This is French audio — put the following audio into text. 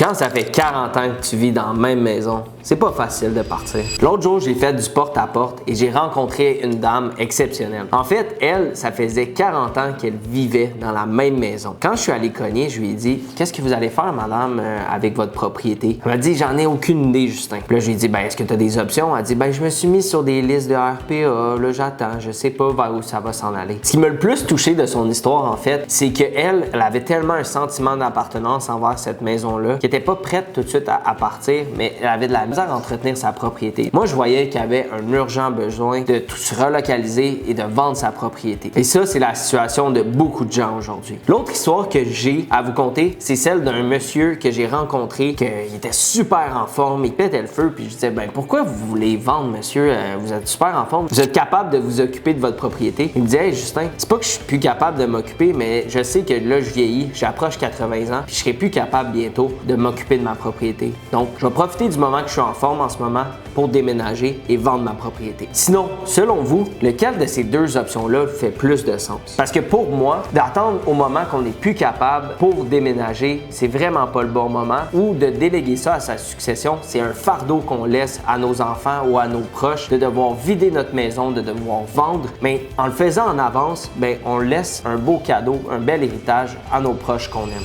Quand ça fait 40 ans que tu vis dans la même maison, c'est pas facile de partir. L'autre jour, j'ai fait du porte-à-porte et j'ai rencontré une dame exceptionnelle. En fait, elle, ça faisait 40 ans qu'elle vivait dans la même maison. Quand je suis allé cogner, je lui ai dit « Qu'est-ce que vous allez faire, madame, avec votre propriété? » Elle m'a dit « J'en ai aucune idée, Justin. » Puis là, je lui ai dit « Ben, est-ce que tu as des options? » Elle a dit « Ben, je me suis mis sur des listes de RPA, là, j'attends, je sais pas vers où ça va s'en aller. » Ce qui m'a le plus touché de son histoire, en fait, c'est qu'elle, elle avait tellement un sentiment d'appartenance envers cette maison-là qu'elle était pas prête tout de suite à partir, mais elle avait de la misère à entretenir sa propriété. Moi, je voyais qu'il y avait un urgent besoin de tout se relocaliser et de vendre sa propriété. Et ça, c'est la situation de beaucoup de gens aujourd'hui. L'autre histoire que j'ai à vous conter, c'est celle d'un monsieur que j'ai rencontré, qu'il était super en forme, il pétait le feu, puis je disais, ben pourquoi vous voulez vendre, monsieur? Vous êtes super en forme, vous êtes capable de vous occuper de votre propriété. Il me disait, hey Justin, c'est pas que je suis plus capable de m'occuper, mais je sais que là, je vieillis, j'approche 80 ans, puis je serai plus capable bientôt de m'occuper de ma propriété. Donc, je vais profiter du moment que je suis en forme en ce moment pour déménager et vendre ma propriété. Sinon, selon vous, lequel de ces deux options-là fait plus de sens? Parce que pour moi, d'attendre au moment qu'on n'est plus capable pour déménager, c'est vraiment pas le bon moment, ou de déléguer ça à sa succession, c'est un fardeau qu'on laisse à nos enfants ou à nos proches de devoir vider notre maison, de devoir vendre, mais en le faisant en avance, ben, on laisse un beau cadeau, un bel héritage à nos proches qu'on aime.